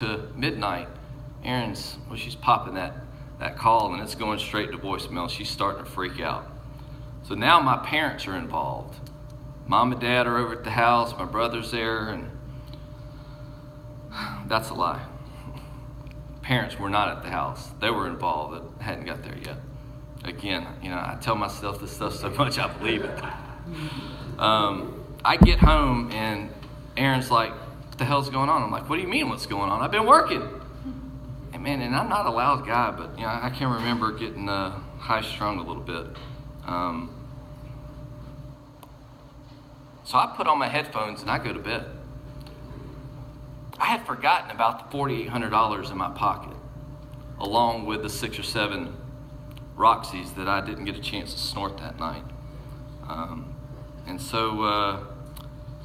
to midnight, she's popping that call, and it's going straight to voicemail. She's starting to freak out. So now my parents are involved. Mom and Dad are over at the house. My brother's there, and that's a lie. Parents were not at the house. They were involved. It hadn't got there yet. Again, I tell myself this stuff so much I believe it. I get home, and Aaron's like, "What the hell's going on?" I'm like, "What do you mean what's going on? I've been working." And I'm not a loud guy, but I can remember getting high-strung a little bit. So I put on my headphones and I go to bed. I had forgotten about the $4,800 in my pocket, along with the 6 or 7 Roxys that I didn't get a chance to snort that night. And so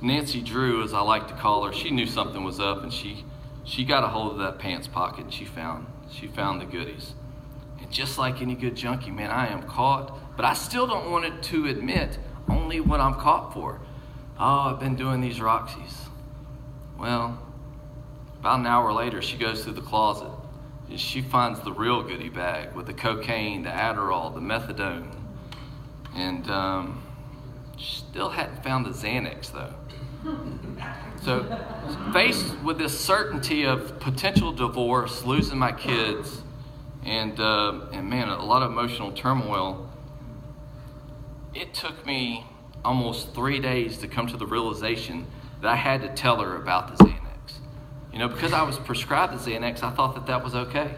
Nancy Drew, as I like to call her, she knew something was up, and she got a hold of that pants pocket, and she found the goodies. And just like any good junkie, man, I am caught, but I still don't want it to admit only what I'm caught for. Oh, I've been doing these Roxys. Well, about an hour later, she goes through the closet, and she finds the real goodie bag with the cocaine, the Adderall, the methadone, and she still hadn't found the Xanax, though. So, faced with this certainty of potential divorce, losing my kids, and man, a lot of emotional turmoil, it took me almost 3 days to come to the realization that I had to tell her about the Xanax. Because I was prescribed the Xanax, I thought that was okay.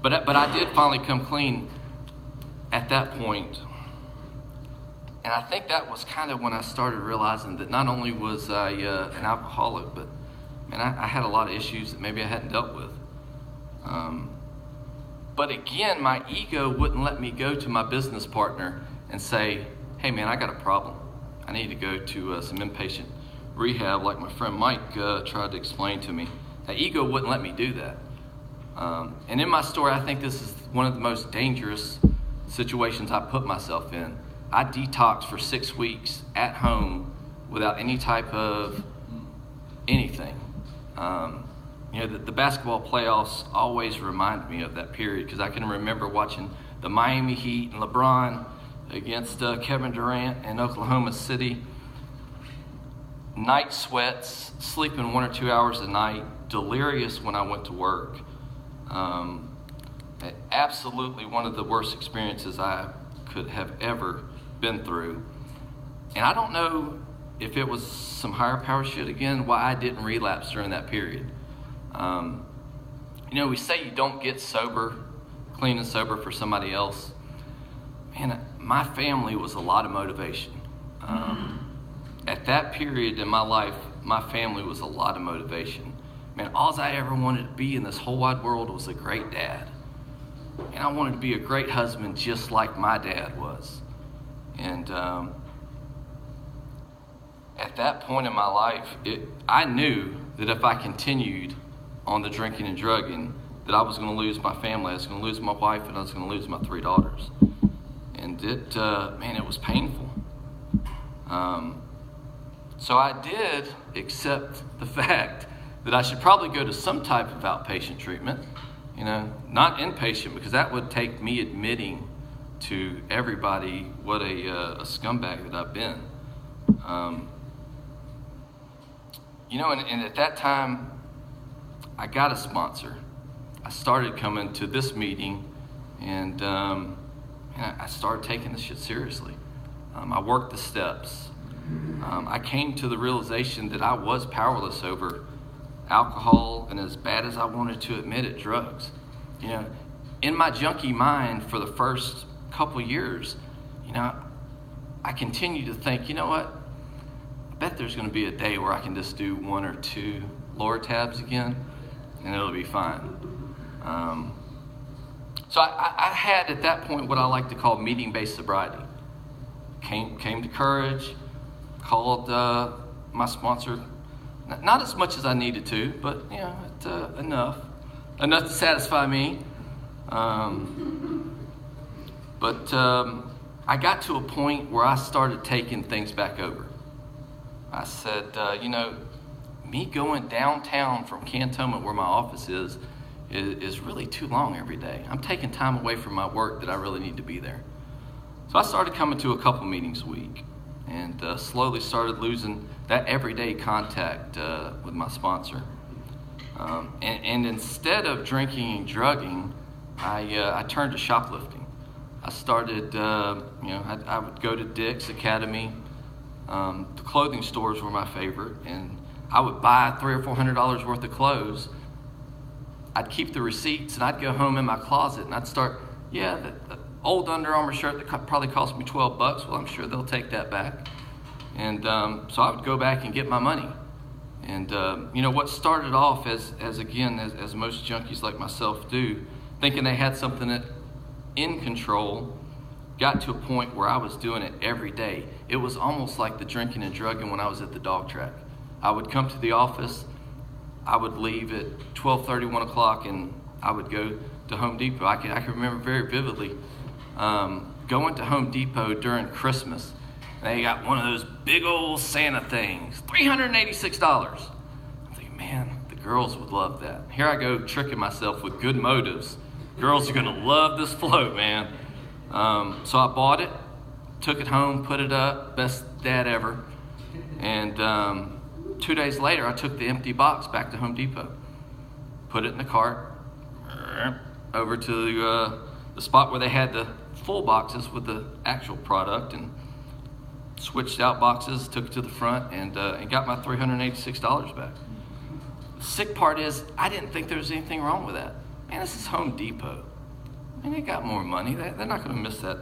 But I did finally come clean at that point. And I think that was kind of when I started realizing that not only was I an alcoholic, but man, I had a lot of issues that maybe I hadn't dealt with. But again, my ego wouldn't let me go to my business partner and say, "Hey man, I got a problem. I need to go to some inpatient rehab," like my friend Mike tried to explain to me. That ego wouldn't let me do that. And in my story, I think this is one of the most dangerous situations I put myself in. I detoxed for 6 weeks at home without any type of anything. The basketball playoffs always remind me of that period, because I can remember watching the Miami Heat and LeBron against Kevin Durant in Oklahoma City. Night sweats, sleeping 1 or 2 hours a night, delirious when I went to work. Absolutely one of the worst experiences I could have ever been through. And I don't know if it was some higher power shit again, why I didn't relapse during that period. We say you don't get sober, clean and sober for somebody else. Man, my family was a lot of motivation. At that period in my life, my family was a lot of motivation. Man, all I ever wanted to be in this whole wide world was a great dad. And I wanted to be a great husband just like my dad was. And at that point in my life, I knew that if I continued on the drinking and drugging, that I was going to lose my family, I was going to lose my wife, and I was going to lose my 3 daughters. And it was painful. So I did accept the fact that I should probably go to some type of outpatient treatment, not inpatient, because that would take me admitting to everybody what a scumbag that I've been. And at that time, I got a sponsor. I started coming to this meeting, and I started taking this shit seriously. I worked the steps. I came to the realization that I was powerless over alcohol, and as bad as I wanted to admit it, drugs. In my junkie mind for the first couple years, I continued to think, you know what? I bet there's going to be a day where I can just do 1 or 2 lower tabs again, and it'll be fine. So I had at that point what I like to call meeting-based sobriety. Came to Courage, called my sponsor, not as much as I needed to, but enough to satisfy me. But I got to a point where I started taking things back over. I said, me going downtown from Cantonment, where my office is really too long every day. I'm taking time away from my work that I really need to be there. So I started coming to a couple meetings a week, and slowly started losing that everyday contact with my sponsor. And instead of drinking and drugging, I turned to shoplifting. I started, I would go to Dick's Academy. The clothing stores were my favorite, and I would buy $300 or $400 worth of clothes. I'd keep the receipts, and I'd go home in my closet, and I'd start, the old Under Armour shirt that probably cost me $12, well, I'm sure they'll take that back. And so I would go back and get my money. And what started off as most junkies like myself do, thinking they had something in control, got to a point where I was doing it every day. It was almost like the drinking and drugging when I was at the dog track. I would come to the office, I would leave at 12:30, 1 o'clock, and I would go to Home Depot. I can remember very vividly going to Home Depot during Christmas. They got one of those big old Santa things, $386. I'm thinking, man, the girls would love that. Here I go tricking myself with good motives. Girls are gonna love this float, man. So I bought it, took it home, put it up, best dad ever. And 2 days later, I took the empty box back to Home Depot, put it in the cart, over to the spot where they had the full boxes with the actual product, and switched out boxes, took it to the front, and got my $386 back. The sick part is, I didn't think there was anything wrong with that. Man, this is Home Depot. And they got more money. They're not going to miss that.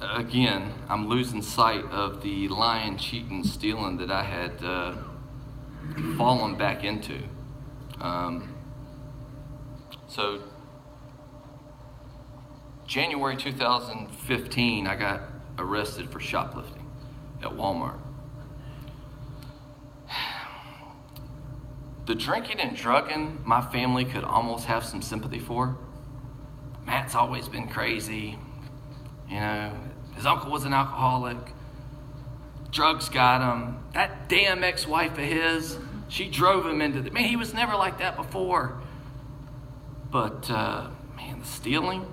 Again, I'm losing sight of the lying, cheating, stealing that I had fallen back into. So, January 2015, I got arrested for shoplifting at Walmart. The drinking and drugging, my family could almost have some sympathy for. Matt's always been crazy. His uncle was an alcoholic. Drugs got him. That damn ex-wife of his, she drove him into man, he was never like that before. But, the stealing,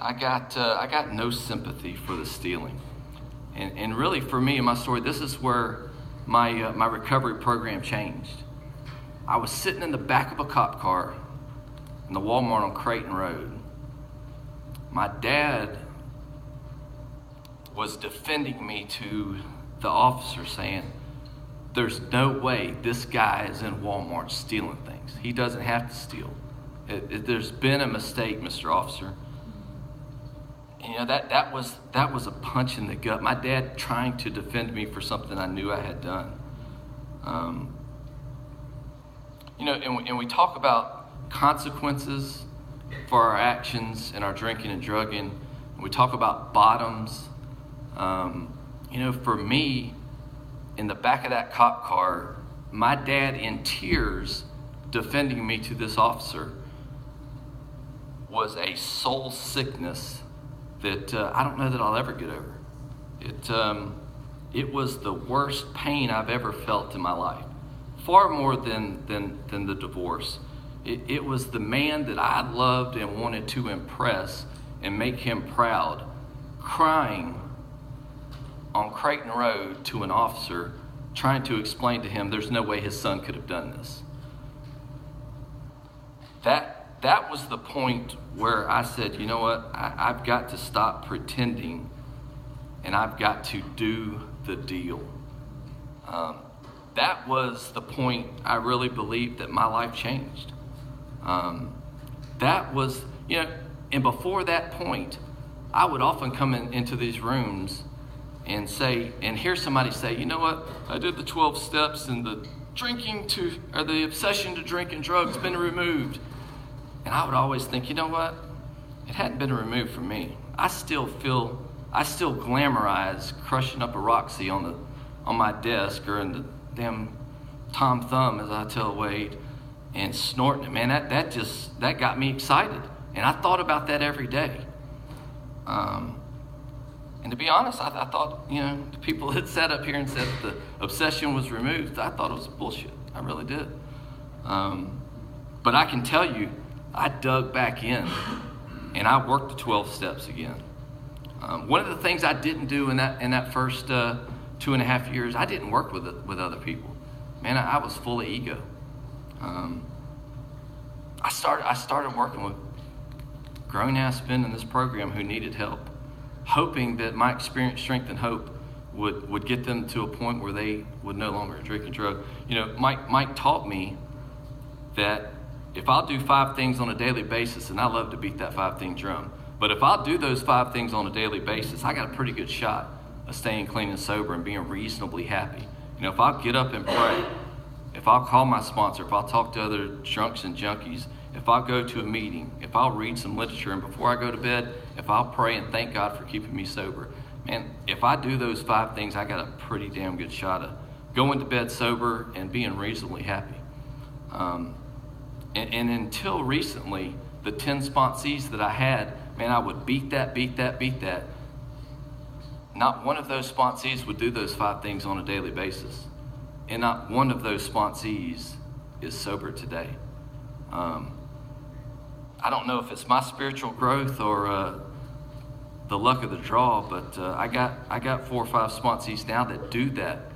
I got no sympathy for the stealing. And really, for me in my story, this is where my recovery program changed. I was sitting in the back of a cop car in the Walmart on Creighton Road. My dad was defending me to the officer, saying, there's no way this guy is in Walmart stealing things. He doesn't have to steal. There's been a mistake, Mr. Officer. That was a punch in the gut. My dad trying to defend me for something I knew I had done. And we talk about consequences for our actions and our drinking and drugging. We talk about bottoms. For me, in the back of that cop car, my dad in tears defending me to this officer was a soul sickness that I don't know that I'll ever get over. It was the worst pain I've ever felt in my life, far more than the divorce. It was the man that I loved and wanted to impress and make him proud, crying on Creighton Road to an officer, trying to explain to him there's no way his son could have done this. That was the point where I said, you know what, I've got to stop pretending, and I've got to do the deal. That was the point I really believed that my life changed. That was, and before that point, I would often come into these rooms and hear somebody say, you know what, I did the 12 steps and the obsession to drink and drugs been removed. And I would always think, you know what, it hadn't been removed from me. I still glamorize crushing up a Roxy on my desk or in the damn Tom Thumb, as I tell Wade, and snorting it. Man, that got me excited. And I thought about that every day. And to be honest, I thought, the people that sat up here and said the obsession was removed, I thought it was bullshit. I really did. But I can tell you, I dug back in and I worked the 12 steps again. One of the things I didn't do in that first 2.5 years, I didn't work with other people. Man, I was full of ego. I started working with grown-ass men in this program who needed help, hoping that my experience, strength, and hope would get them to a point where they would no longer drink and drug. Mike taught me that if I'll do 5 things on a daily basis, and I love to beat that 5-thing drum, but if I'll do those 5 things on a daily basis, I got a pretty good shot of staying clean and sober and being reasonably happy. If I'll get up and pray, if I'll call my sponsor, if I'll talk to other drunks and junkies, if I'll go to a meeting, if I'll read some literature, and before I go to bed, if I'll pray and thank God for keeping me sober, man, if I do those 5 things, I got a pretty damn good shot of going to bed sober and being reasonably happy. And until recently, the 10 sponsees that I had, man, I would beat that. Not one of those sponsees would do those 5 things on a daily basis. And not one of those sponsees is sober today. I don't know if it's my spiritual growth or the luck of the draw, but I got 4 or 5 sponsees now that do that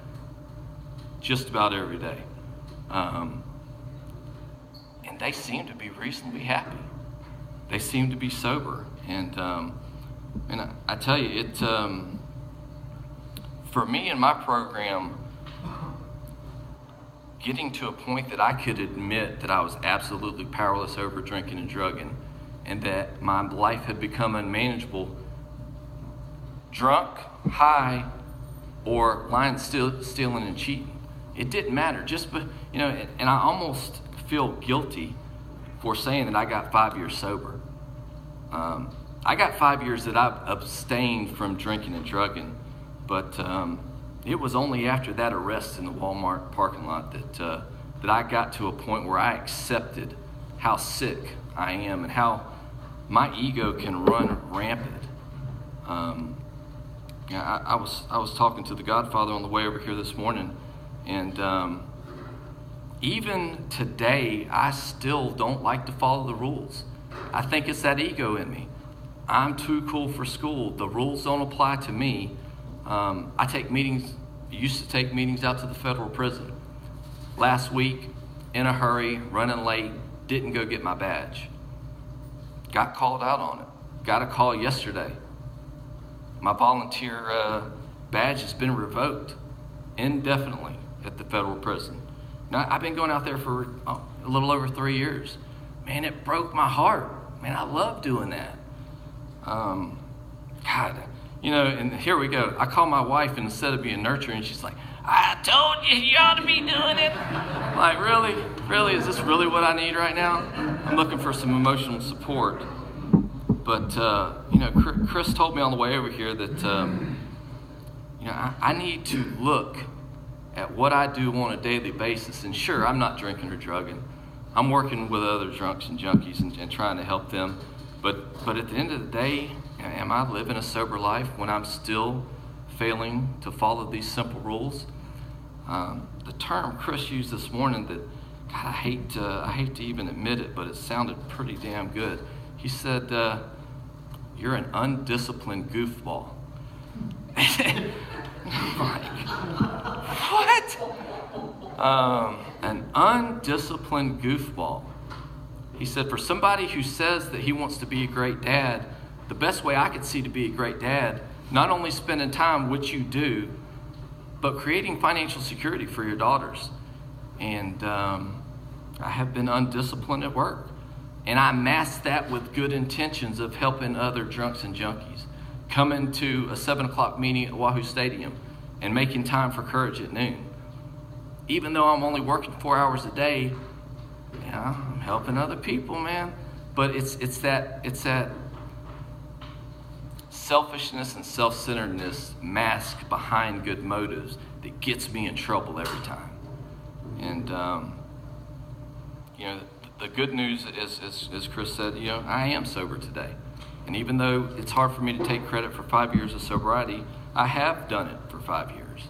just about every day. And they seem to be reasonably happy. They seem to be sober. And I tell you, it for me in my program, getting to a point that I could admit that I was absolutely powerless over drinking and drugging, and that my life had become unmanageable, drunk, high, or lying, stealing, and cheating. It didn't matter. And I almost feel guilty for saying that I got 5 years sober. I got 5 years that I've abstained from drinking and drugging, but it was only after that arrest in the Walmart parking lot that I got to a point where I accepted how sick I am and how my ego can run rampant. I was talking to the Godfather on the way over here this morning, and even today, I still don't like to follow the rules. I think it's that ego in me. I'm too cool for school. The rules don't apply to me. Used to take meetings out to the federal prison. Last week, in a hurry, running late, didn't go get my badge. Got called out on it. Got a call yesterday. My volunteer badge has been revoked indefinitely at the federal prison. Now, I've been going out there for a little over 3 years. Man, it broke my heart. Man, I love doing that. God, and here we go. I call my wife, and instead of being nurturing, she's like, I told you ought to be doing it. Like, really? Really? Is this really what I need right now? I'm looking for some emotional support. But, Chris told me on the way over here that, I need to look at what I do on a daily basis. And sure, I'm not drinking or drugging. I'm working with other drunks and junkies and trying to help them. But at the end of the day, am I living a sober life when I'm still failing to follow these simple rules? The term Chris used this morning that, God, I hate to even admit it, but it sounded pretty damn good. He said, you're an undisciplined goofball. I'm like, what? An undisciplined goofball. He said, for somebody who says that he wants to be a great dad, the best way I could see to be a great dad, not only spending time, which you do, but creating financial security for your daughters. And I have been undisciplined at work. And I mask that with good intentions of helping other drunks and junkies. Coming to a 7 o'clock meeting at Wahoo Stadium and making time for courage at noon. Even though I'm only working 4 hours a day, I'm helping other people, man. But it's that selfishness and self-centeredness masked behind good motives that gets me in trouble every time. And the good news is, as Chris said, I am sober today. And even though it's hard for me to take credit for 5 years of sobriety, I have done it for 5 years.